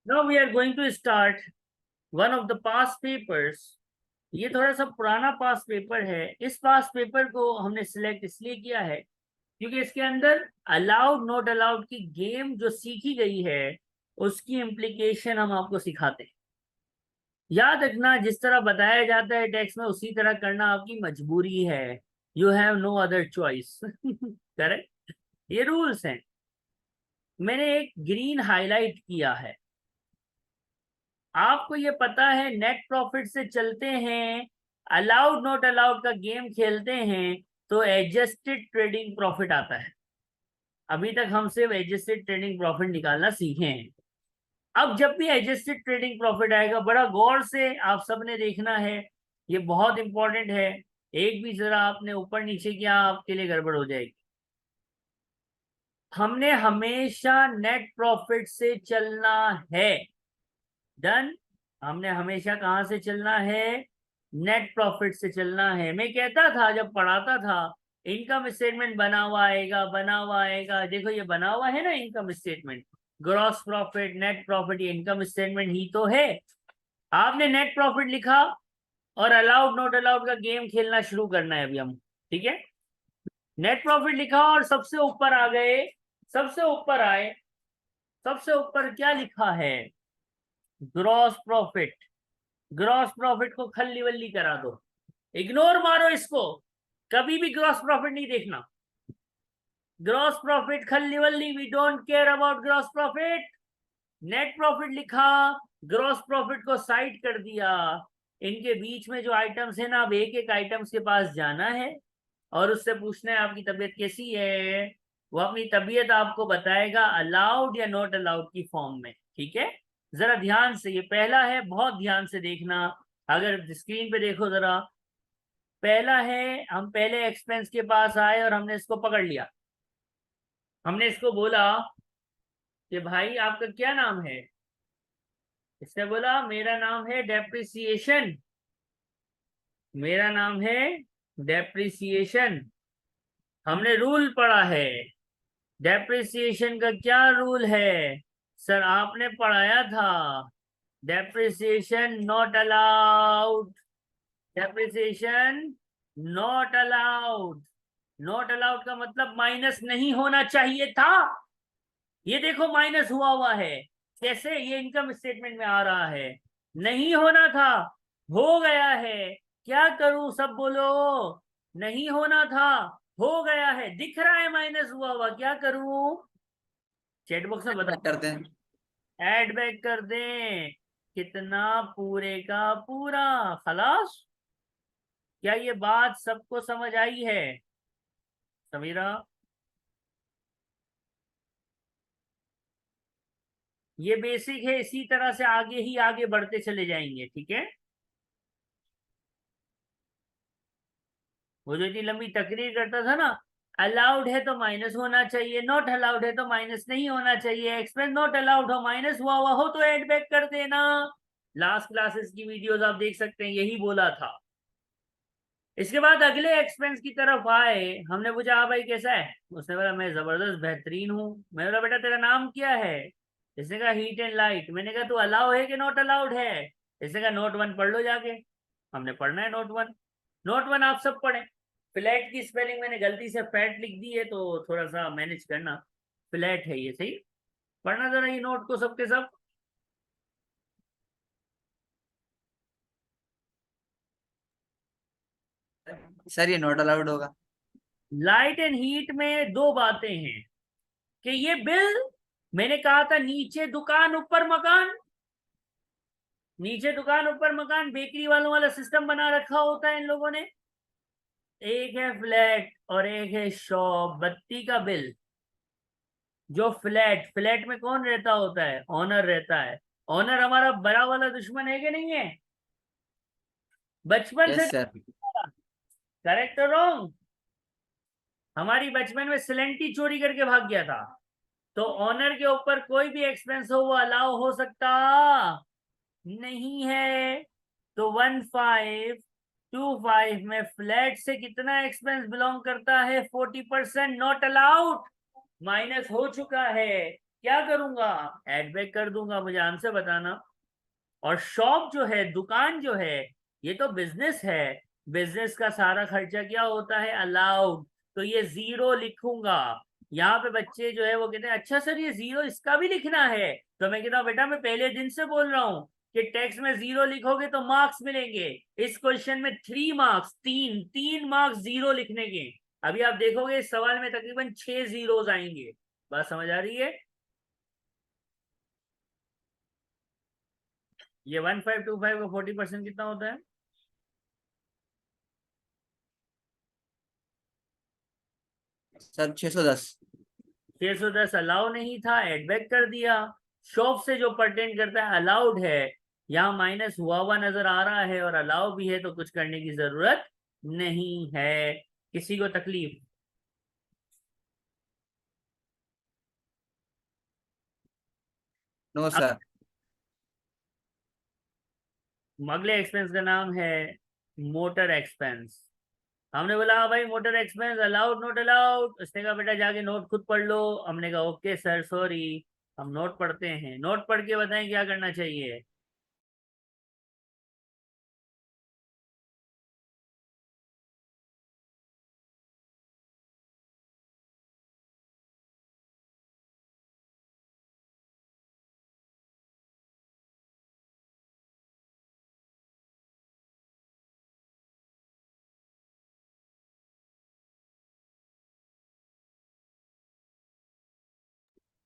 Now we are going to start one of the past papers. ये थोड़ा सा पुराना पास पेपर है। इस पास पेपर को हमने सिलेक्ट इसलिए किया है क्योंकि इसके अंदर अलाउड नॉट अलाउड की गेम जो सीखी गई है उसकी इम्प्लीकेशन हम आपको सिखाते हैं। याद रखना, जिस तरह बताया जाता है टेक्स्ट में उसी तरह करना आपकी मजबूरी है। You have no other choice. Correct, ये रूल्स हैं। मैंने एक ग्रीन हाईलाइट किया है। आपको ये पता है नेट प्रॉफिट से चलते हैं, अलाउड नॉट अलाउड का गेम खेलते हैं तो एडजस्टेड ट्रेडिंग प्रॉफिट आता है। अभी तक हम सिर्फ एडजस्टेड ट्रेडिंग प्रॉफिट निकालना सीखे हैं। अब जब भी एडजस्टेड ट्रेडिंग प्रॉफिट आएगा बड़ा गौर से आप सबने देखना है, ये बहुत इंपॉर्टेंट है। एक भी जरा आपने ऊपर नीचे किया आपके लिए गड़बड़ हो जाएगी। हमने हमेशा नेट प्रॉफिट से चलना है। डन। हमने हमेशा कहां से चलना है? नेट प्रॉफिट से चलना है। मैं कहता था जब पढ़ाता था इनकम स्टेटमेंट बना हुआ आएगा, बना हुआ आएगा। देखो ये बना हुआ है ना income statement, gross profit, net profit, ये इनकम स्टेटमेंट ही तो है। आपने नेट प्रॉफिट लिखा और अलाउड नॉट अलाउड का गेम खेलना शुरू करना है अभी हम। ठीक है, नेट प्रॉफिट लिखा और सबसे ऊपर आ गए, सबसे ऊपर आए। सबसे ऊपर क्या लिखा है? Gross profit. ग्रॉस प्रॉफिट को खल्ली वल्ली करा दो, इग्नोर मारो इसको, कभी भी ग्रॉस प्रॉफिट नहीं देखना। ग्रॉस प्रॉफिट खल्ली वल्ली, we don't care about gross profit. Net profit लिखा, ग्रॉस प्रॉफिट को साइड कर दिया। इनके बीच में जो आइटम्स है ना, अब एक एक आइटम्स के पास जाना है और उससे पूछना है आपकी तबीयत कैसी है। वो अपनी तबीयत आपको बताएगा अलाउड या नॉट अलाउड की फॉर्म में। ठीक है, जरा ध्यान से, ये पहला है, बहुत ध्यान से देखना। अगर स्क्रीन पे देखो जरा, पहला है, हम पहले एक्सपेंस के पास आए और हमने इसको पकड़ लिया। हमने इसको बोला कि भाई आपका क्या नाम है? इसने बोला मेरा नाम है डेप्रिसिएशन। मेरा नाम है डेप्रिसिएशन। हमने रूल पढ़ा है, डेप्रिसिएशन का क्या रूल है? सर आपने पढ़ाया था, depreciation not allowed. Depreciation not allowed. Not allowed का मतलब माइनस नहीं होना चाहिए था। ये देखो माइनस हुआ है, कैसे? ये इनकम स्टेटमेंट में आ रहा है। नहीं होना था, हो गया है। क्या करूं, सब बोलो। नहीं होना था, हो गया है, दिख रहा है माइनस हुआ, क्या करूं? चैट बॉक्स में बता करते हैं। ऐड बैक कर दें। कितना? पूरे का पूरा। खलास। क्या ये बात सबको समझ आई है? समीरा, ये बेसिक है, इसी तरह से आगे ही आगे बढ़ते चले जाएंगे। ठीक है, वो जो इतनी लंबी तकरीर करता था ना, अलाउड है तो माइनस होना चाहिए, नॉट अलाउड है तो माइनस नहीं होना चाहिए, एक्सपेंस नॉट अलाउड हो, माइनस हुआ हो तो एड बैक कर देना। लास्ट क्लासेस की वीडियोस आप देख सकते हैं, यही बोला था। इसके बाद अगले एक्सपेंस की तरफ आए। हमने पूछा हाँ भाई कैसा है? उसने बोला मैं जबरदस्त बेहतरीन हूँ। मैंने बोला बेटा तेरा नाम क्या है? इसने कहा हीट एंड लाइट। मैंने कहा तू अलाउ है कि नॉट अलाउड है? इसने कहा नोट 1 पढ़ लो जाके। हमने पढ़ना है नोट 1। नोट 1 आप सब पढ़े। फ्लैट की स्पेलिंग मैंने गलती से फैट लिख दी है तो थोड़ा सा मैनेज करना। फ्लैट है ये, सही। पढ़ना जरा ये नोट को सबके सब। सर ये नॉट अलाउड होगा। लाइट एंड हीट में दो बातें हैं कि ये बिल, मैंने कहा था नीचे दुकान ऊपर मकान। नीचे दुकान ऊपर मकान, बेकरी वालों वाला सिस्टम बना रखा होता है इन लोगों ने। एक है फ्लैट और एक है शॉप। बत्ती का बिल, जो फ्लैट, फ्लैट में कौन रहता होता है? ऑनर रहता है। ऑनर हमारा बड़ा वाला दुश्मन है कि नहीं है? बचपन से। Yes sir. करेक्ट और रॉन्ग? हमारी बचपन में सिलेंटी चोरी करके भाग गया था। तो ऑनर के ऊपर कोई भी एक्सपेंस हो वो अलाउ हो सकता नहीं है। तो 1525 में फ्लैट से कितना एक्सपेंस बिलोंग करता है? 40%। नॉट अलाउड, माइनस हो चुका है। क्या करूंगा, एड बैक कर दूंगा, मुझे आंसर बताना। और शॉप जो है, दुकान जो है, ये तो बिजनेस है, बिजनेस का सारा खर्चा क्या होता है, अलाउड, तो ये जीरो लिखूंगा। यहाँ पे बच्चे जो है वो कहते हैं अच्छा सर ये जीरो इसका भी लिखना है, तो मैं कहता हूँ बेटा मैं पहले दिन से बोल रहा हूँ कि टेक्स्ट में जीरो लिखोगे तो मार्क्स मिलेंगे। इस क्वेश्चन में 3 मार्क्स, तीन मार्क्स जीरो लिखने के। अभी आप देखोगे इस सवाल में तकरीबन 6 जीरोज आएंगे। बात समझ आ रही है? ये 1525 का 40% कितना होता है? सर 610। 610 अलाउ नहीं था, एडबैक कर दिया। शॉप से जो परटेन करता है अलाउड है, यहाँ माइनस हुआ नजर आ रहा है और अलाउ भी है, तो कुछ करने की जरूरत नहीं है। किसी को तकलीफ? नो अब सर। अगले एक्सपेंस का नाम है मोटर एक्सपेंस। हमने बोला हाँ भाई motor expense allowed not allowed, उसने कहा बेटा जाके नोट खुद पढ़ लो। हमने कहा ओके सर सॉरी, हम नोट पढ़ते हैं। नोट पढ़ के बताएं क्या करना चाहिए।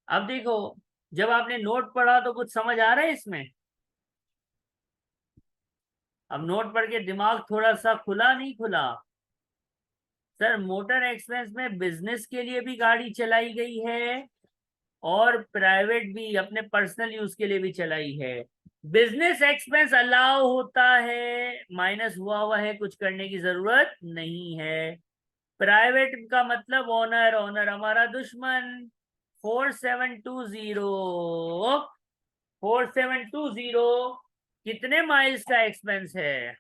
अब देखो, जब आपने नोट पढ़ा तो कुछ समझ आ रहा है इसमें? अब नोट पढ़ के दिमाग थोड़ा सा खुला नहीं खुला? सर मोटर एक्सपेंस में बिजनेस के लिए भी गाड़ी चलाई गई है और प्राइवेट भी अपने पर्सनल यूज के लिए भी चलाई है। बिजनेस एक्सपेंस अलाउ होता है, माइनस हुआ है, कुछ करने की जरूरत नहीं है। प्राइवेट का मतलब ओनर, ओनर हमारा दुश्मन। 4720, 4720 कितने माइल्स का एक्सपेंस है?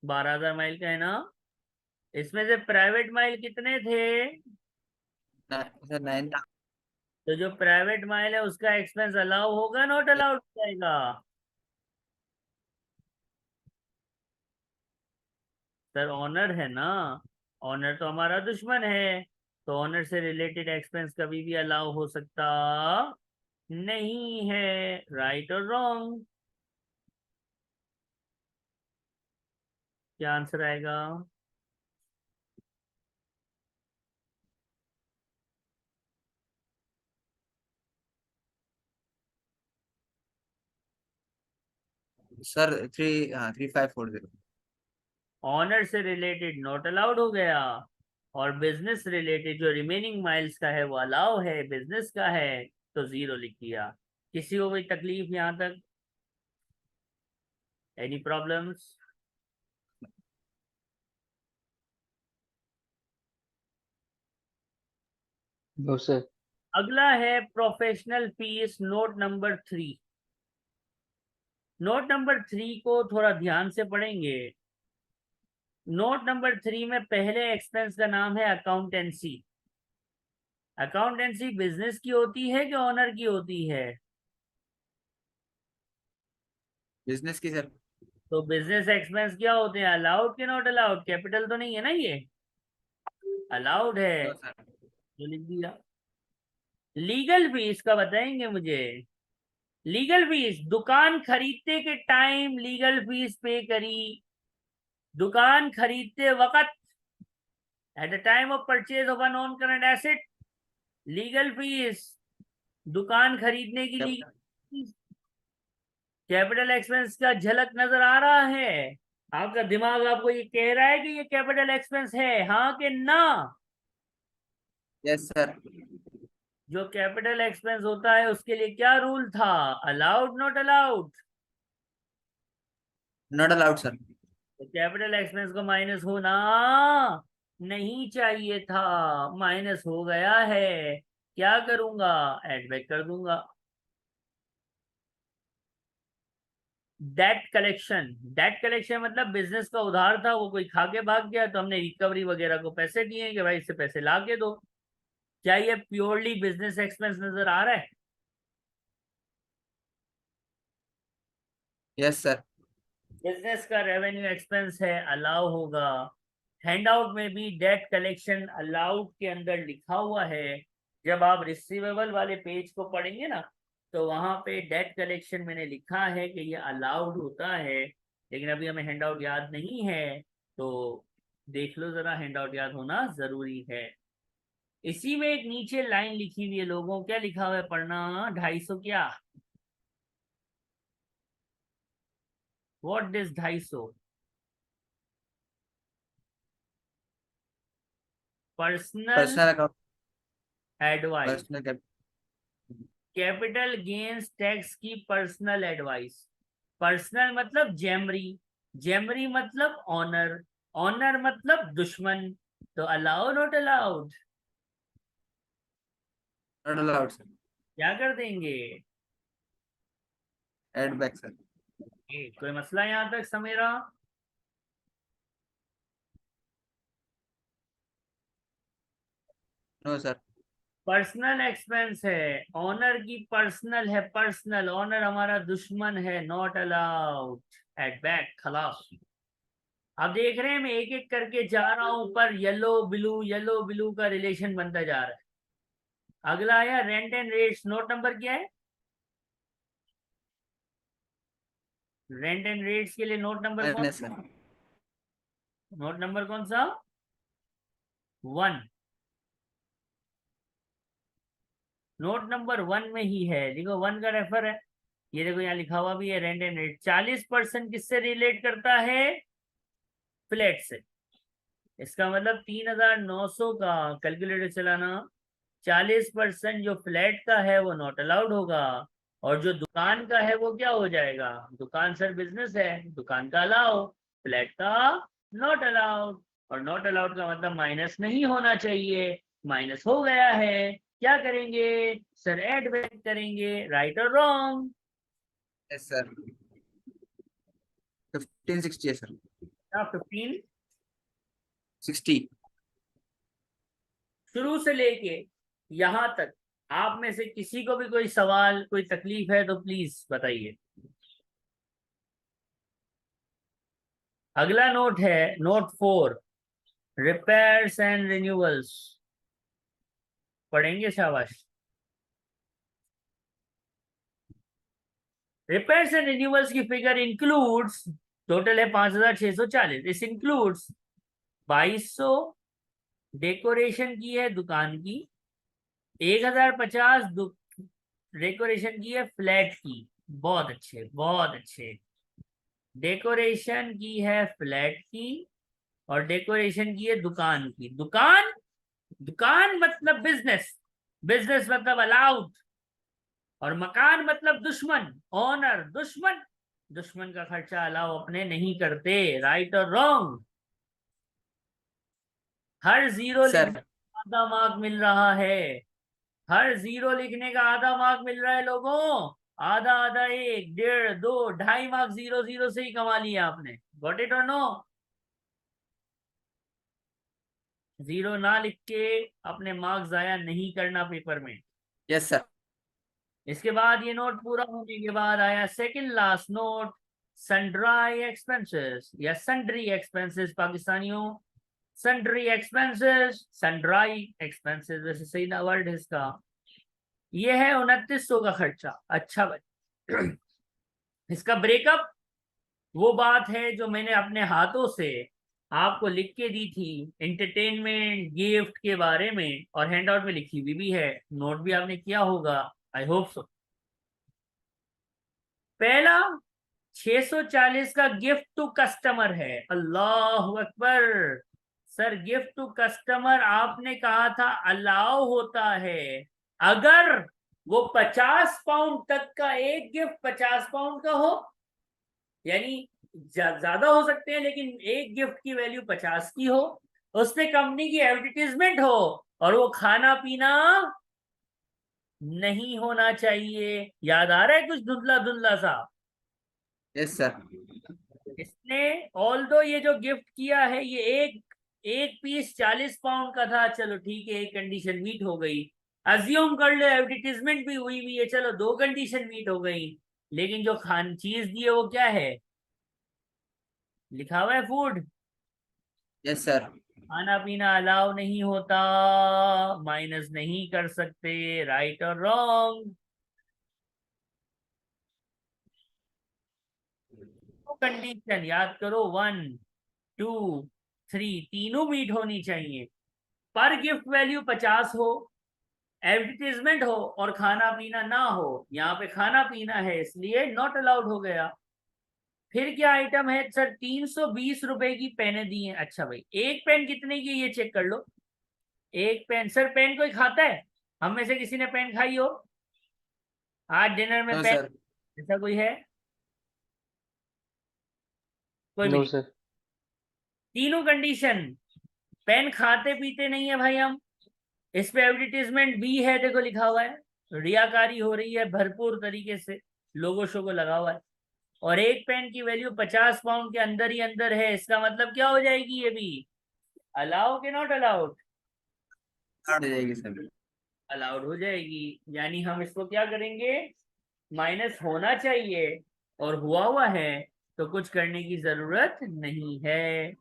12,000 माइल का है ना? इसमें से प्राइवेट माइल कितने थे? सर 9। तो जो प्राइवेट माइल है उसका एक्सपेंस अलाउ होगा नॉट अलाउड जाएगा? सर ऑनर है ना, ऑनर तो हमारा दुश्मन है, तो ऑनर से रिलेटेड एक्सपेंस कभी भी अलाउ हो सकता नहीं है। राइट और रॉन्ग? क्या आंसर आएगा? सर 3540। ऑनर से रिलेटेड नॉट अलाउड हो गया, और बिजनेस रिलेटेड जो रिमेनिंग माइल्स का है वो अलाउ है, बिजनेस का है, तो जीरो लिख दिया। किसी को कोई तकलीफ यहाँ तक? Any problems? No sir. अगला है professional fees, note number 3। Note number 3 को थोड़ा ध्यान से पढ़ेंगे। नोट नंबर 3 में पहले एक्सपेंस का नाम है अकाउंटेंसी। अकाउंटेंसी बिजनेस की होती है कि ऑनर की होती है? बिजनेस की सर। तो बिजनेस एक्सपेंस क्या होते हैं, अलाउड के नॉट अलाउड? कैपिटल तो नहीं है ना ये? अलाउड है, नो सर। जो लिख दिया। लीगल फीस का बताएंगे मुझे। लीगल फीस, दुकान खरीदते के टाइम लीगल फीस पे करी, दुकान खरीदते वक्त, at the time of purchase of a non current asset, legal fees, दुकान खरीदने की लीगल फीस। कैपिटल एक्सपेंस का झलक नजर आ रहा है? आपका दिमाग आपको ये कह रहा है कि ये कैपिटल एक्सपेंस है, हाँ कि ना? Yes sir. जो कैपिटल एक्सपेंस होता है उसके लिए क्या रूल था, allowed not allowed? Not allowed sir. तो कैपिटल एक्सपेंस को माइनस होना नहीं चाहिए था, माइनस हो गया है। क्या करूंगा, एड बैक कर दूंगा। डेट कलेक्शन, डेट कलेक्शन मतलब बिजनेस का उधार था, वो कोई खा के भाग गया तो हमने रिकवरी वगैरह को पैसे दिए कि भाई इससे पैसे ला के दो। क्या ये प्योरली बिजनेस एक्सपेंस नजर आ रहा है? Yes sir. बिजनेस का रेवेन्यू एक्सपेंस है, अलाउ होगा। हैंडआउट में भी डेट कलेक्शन अलाउड के अंदर लिखा हुआ है। जब आप रिसीवेबल वाले पेज को पढ़ेंगे ना, तो वहां पे डेट कलेक्शन मैंने लिखा है कि ये अलाउड होता है, लेकिन अभी हमें हैंडआउट याद नहीं है, तो देख लो जरा, हैंडआउट याद होना जरूरी है। इसी में एक नीचे लाइन लिखी हुई है लोगों, क्या लिखा हुआ है पढ़ना, 250 क्या, what this 250? Personal personal account, advice, personal capital gains tax की पर्सनल एडवाइस। पर्सनल मतलब जेमरी, जेमरी मतलब ऑनर, ऑनर मतलब दुश्मन, तो allow not allowed, not allowed sir. क्या कर देंगे? Add back sir. कोई मसला यहां तक समेरा? No sir. पर्सनल एक्सपेंस है, ऑनर की पर्सनल है, पर्सनल, ऑनर हमारा दुश्मन है, नॉट अलाउड, एट बैक, खलास। अब देख रहे हैं मैं एक एक करके जा रहा हूं, पर येलो ब्लू का रिलेशन बनता जा रहा है। अगला आया rent and rates, note number क्या है? रेंट एंड रेट्स के लिए नोट नंबर कौन? Minus sir. नोट नंबर कौन सा? 1। नोट नंबर 1 में ही है, देखो 1 का रेफर है, ये देखो यहाँ लिखा हुआ भी है, रेंट एंड रेट 40% किससे रिलेट करता है? फ्लैट से। इसका मतलब 3900 का कैलकुलेटर चलाना, 40% जो फ्लैट का है वो नॉट अलाउड होगा, और जो दुकान का है वो क्या हो जाएगा? दुकान सर बिजनेस है, दुकान का अलाउ, फ्लैट का नॉट अलाउड। और नॉट अलाउड का मतलब माइनस नहीं होना चाहिए, माइनस हो गया है, क्या करेंगे सर? ऐड बैक करेंगे, राइट और रॉन्ग? Yes sir. 1560 है सर। 15 60। शुरू से लेके यहां तक आप में से किसी को भी कोई सवाल, कोई तकलीफ है तो प्लीज बताइए। अगला नोट है नोट 4, रिपेयर्स एंड रिन्यूअल्स, पढ़ेंगे शाबाश। रिपेयर्स एंड रिन्यूअल्स की फिगर इंक्लूड्स, टोटल है 5640, इस इंक्लूड्स 2200 डेकोरेशन की है दुकान की, 1050 डेकोरेशन की है फ्लैट की, बहुत अच्छे बहुत अच्छे, डेकोरेशन की है फ्लैट की, और डेकोरेशन की है दुकान की। दुकान, दुकान मतलब बिजनेस, बिजनेस मतलब अलाउड, और मकान मतलब दुश्मन, ऑनर, दुश्मन, दुश्मन का खर्चा अलाउ अपने नहीं करते, राइट और रॉन्ग? हर जीरो लिखने सर का आधा मार्क मिल रहा है, हर जीरो लिखने का आधा मार्क मिल रहा है लोगों, आधा आधा, 1, 1.5, 2, 2.5 मार्क जीरो जीरो से ही कमा लिया आपने, गॉट इट और नो? जीरो ना लिख के अपने मार्क्स जाया नहीं करना पेपर में। Yes sir. इसके बाद ये नोट पूरा होने के बाद आया second last note, sundry expenses या सन्ड्री एक्सपेंसेस पाकिस्तानियों, सन्ड्री एक्सपेंसेस, सन्ड्री एक्सपेंसेस वैसे सही ना वर्ड है इसका। ये है 2900 का खर्चा। अच्छा भाई, इसका ब्रेकअप वो बात है जो मैंने अपने हाथों से आपको लिख के दी थी, एंटरटेनमेंट गिफ्ट के बारे में, और हैंडआउट में लिखी हुई भी है, नोट भी आपने किया होगा, आई होप सो। पहला 640 का गिफ्ट टू कस्टमर है, अल्लाह अकबर। सर गिफ्ट टू कस्टमर आपने कहा था अलाउ होता है, अगर वो 50 पाउंड तक का एक गिफ्ट 50 पाउंड का हो, यानी ज्यादा हो सकते हैं लेकिन एक गिफ्ट की वैल्यू 50 की हो, उसमें कंपनी की एडवर्टीजमेंट हो, और वो खाना पीना नहीं होना चाहिए। याद आ रहा है कुछ धुंधला धुंधला सा? Yes sir. इसने ऑल्दो ये जो गिफ्ट किया है ये एक पीस 40 पाउंड का था, चलो ठीक है, एक कंडीशन मीट हो गई। अज्यूम कर लो एडवर्टीजमेंट भी हुई है, चलो 2 कंडीशन मीट हो गई। लेकिन जो खान चीज दी है वो क्या है, लिखा हुआ है फूड। Yes sir. खाना पीना अलाउ नहीं होता, माइनस नहीं कर सकते, राइट और रॉन्ग। कंडीशन याद करो, 1 2 3, तीनों मीट होनी चाहिए। पर गिफ्ट वैल्यू 50 हो, एडवर्टीजमेंट हो और खाना पीना ना हो। यहाँ पे खाना पीना है इसलिए नॉट अलाउड हो गया। फिर क्या आइटम है सर, 320 रुपए की पेने दी हैं। अच्छा भाई, एक पेन कितने की ये चेक कर लो। एक पेन, सर पेन कोई खाता है, हम में से किसी ने पेन खाई हो आज डिनर में नो पेन, सर। ऐसा कोई है? कोई भी नो नहीं। सर। तीनों कंडीशन, पेन खाते पीते नहीं है भाई हम, इस पे एडवर्टीजमेंट भी है, देखो लिखा हुआ है, रियाकारी हो रही है भरपूर तरीके से, लोगो शोगो लगा हुआ है। और एक पेन की वैल्यू 50 पाउंड के अंदर ही अंदर है, इसका मतलब क्या हो जाएगी, ये भी अलाउ के नॉट अलाउड, हो जाएगी सर। अलाउड हो जाएगी। यानी हम इसको क्या करेंगे, माइनस होना चाहिए और हुआ है, तो कुछ करने की जरूरत नहीं है।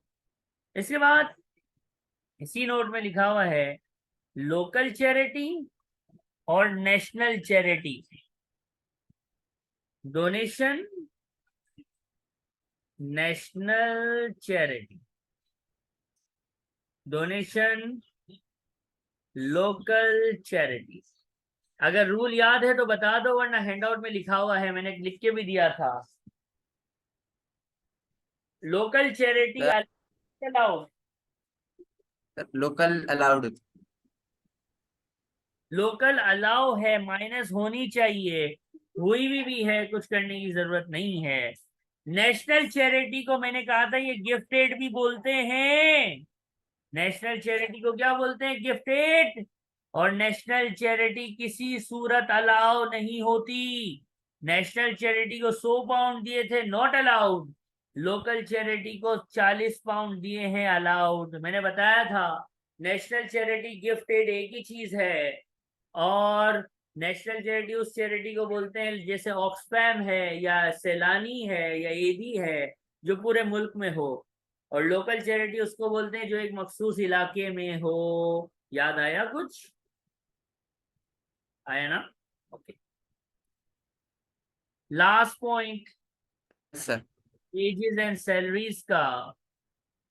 इसके बाद इसी नोट में लिखा हुआ है, लोकल चैरिटी और national charity, donation, national charity, donation, local charity. अगर रूल याद है तो बता दो, वरना हैंडआउट में लिखा हुआ है, मैंने लिख के भी दिया था। Local charity allowed, local allowed. Local allow है, माइनस होनी चाहिए, हुई भी है, कुछ करने की जरूरत नहीं है। नेशनल चैरिटी को मैंने कहा था ये गिफ्टेड भी बोलते हैं, नेशनल चैरिटी को क्या बोलते हैं, गिफ्टेड। और नेशनल चैरिटी किसी सूरत अलाउ नहीं होती। नेशनल चैरिटी को 100 पाउंड दिए थे, नॉट अलाउड। लोकल चैरिटी को 40 पाउंड दिए हैं, अलाउड। मैंने बताया था नेशनल चैरिटी गिफ्टेड एक ही चीज है, और नेशनल चैरिटी उस चैरिटी को बोलते हैं जैसे ऑक्सफैम है या सैलानी है या एबी है, जो पूरे मुल्क में हो। और लोकल चैरिटी उसको बोलते हैं जो एक मखसूस इलाके में हो। याद आया कुछ, आया ना? Okay, last point, sir. Wages and salaries का।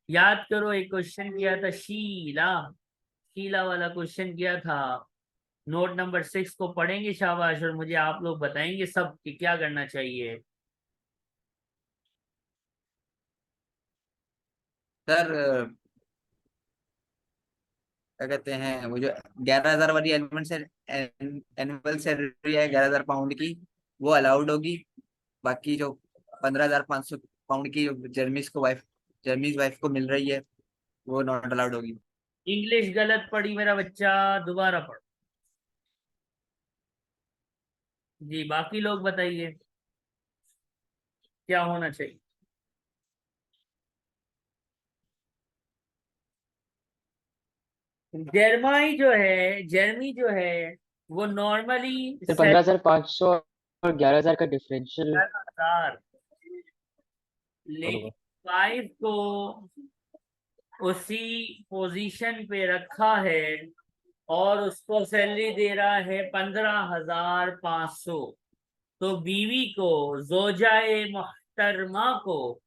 याद करो, एक क्वेश्चन किया था शीला, शीला वाला क्वेश्चन किया था। नोट नंबर 6 को पढ़ेंगे शाबाश, और मुझे आप लोग बताएंगे सब कि क्या करना चाहिए। सर क्या कहते हैं, वो जो 11,000 वाली एनुअल सैलरी है 11,000 पाउंड की, वो अलाउड होगी। बाकी जो 15,500 पाउंड की जो जर्मीज वाइफ को मिल रही है, वो नॉट अलाउड होगी। इंग्लिश गलत पढ़ी मेरा बच्चा, दोबारा पढ़ो। जी, बाकी लोग बताइए क्या होना चाहिए। जर्मी जो है वो नॉर्मली सर 15,500 और 11,000 का डिफरेंशियल 7,000, लेकिन होगा। वाइफ को उसी पोजीशन पे रखा है और उसको सैलरी दे रहा है 15,500। तो बीवी को, जोजाए मोहतरमा को,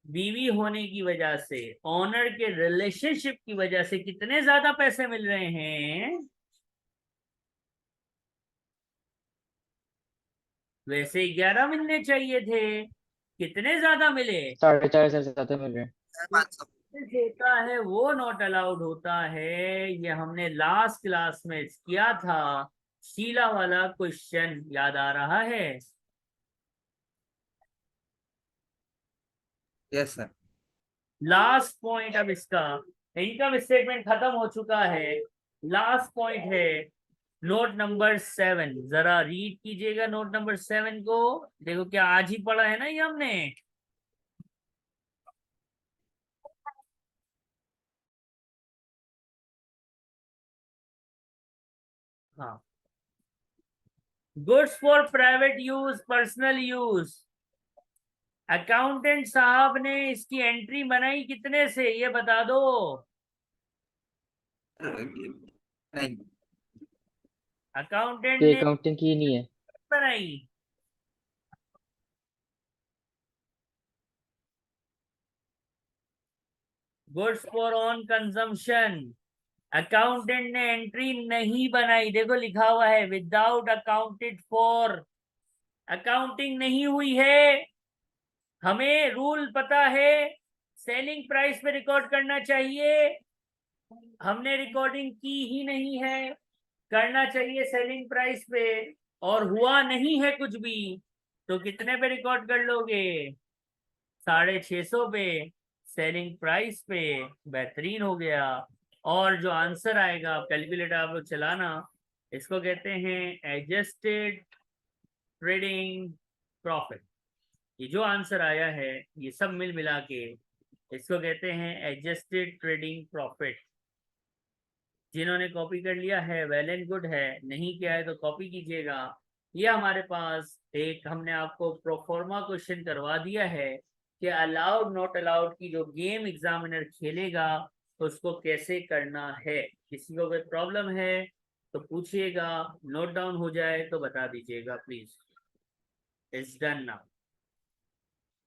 बीवी होने की वजह से, ऑनर के रिलेशनशिप की वजह से कितने ज्यादा पैसे मिल रहे हैं, वैसे 11 मिलने चाहिए थे, कितने ज्यादा मिले, 4,500 से ज्यादा मिल रहे हैं। 500। होता है वो नॉट अलाउड होता है। ये हमने लास्ट क्लास में किया था, शीला वाला क्वेश्चन याद आ रहा है? Yes sir. लास्ट पॉइंट अब इसका, इनकम स्टेटमेंट खत्म हो चुका है, लास्ट पॉइंट है नोट नंबर 7। जरा रीड कीजिएगा नोट नंबर 7 को, देखो क्या आज ही पढ़ा है ना ये हमने। हाँ, goods for private use, personal use. Accountant साहब ने इसकी एंट्री बनाई कितने से, ये बता दो। नहीं, अकाउंटेंट ये ने अकाउंटिंग की नहीं है। बनाई, goods for on consumption. Accountant ने एंट्री नहीं बनाई, देखो लिखा हुआ है विदाउट अकाउंटेड फॉर, अकाउंटिंग नहीं हुई है। हमें रूल पता है, सेलिंग प्राइस पे रिकॉर्ड करना चाहिए, हमने रिकॉर्डिंग की ही नहीं है, करना चाहिए सेलिंग प्राइस पे, और हुआ नहीं है कुछ भी, तो कितने पे रिकॉर्ड कर लोगे, 650 पे, सेलिंग प्राइस पे। बेहतरीन हो गया। और जो आंसर आएगा, कैलकुलेटर आप लोग चलाना, इसको कहते हैं एडजस्टेड ट्रेडिंग प्रॉफिट। ये जो आंसर आया है, ये सब मिल मिला के इसको कहते हैं एडजस्टेड ट्रेडिंग प्रॉफिट। जिन्होंने कॉपी कर लिया है वेल एंड गुड है, नहीं किया है तो कॉपी कीजिएगा। ये हमारे पास एक हमने आपको प्रोफॉर्मा क्वेश्चन करवा दिया है कि अलाउड नॉट अलाउड की जो गेम एग्जामिनर खेलेगा तो उसको कैसे करना है। किसी को कोई प्रॉब्लम है तो पूछिएगा, नोट डाउन हो जाए तो बता दीजिएगा प्लीज। It's done now.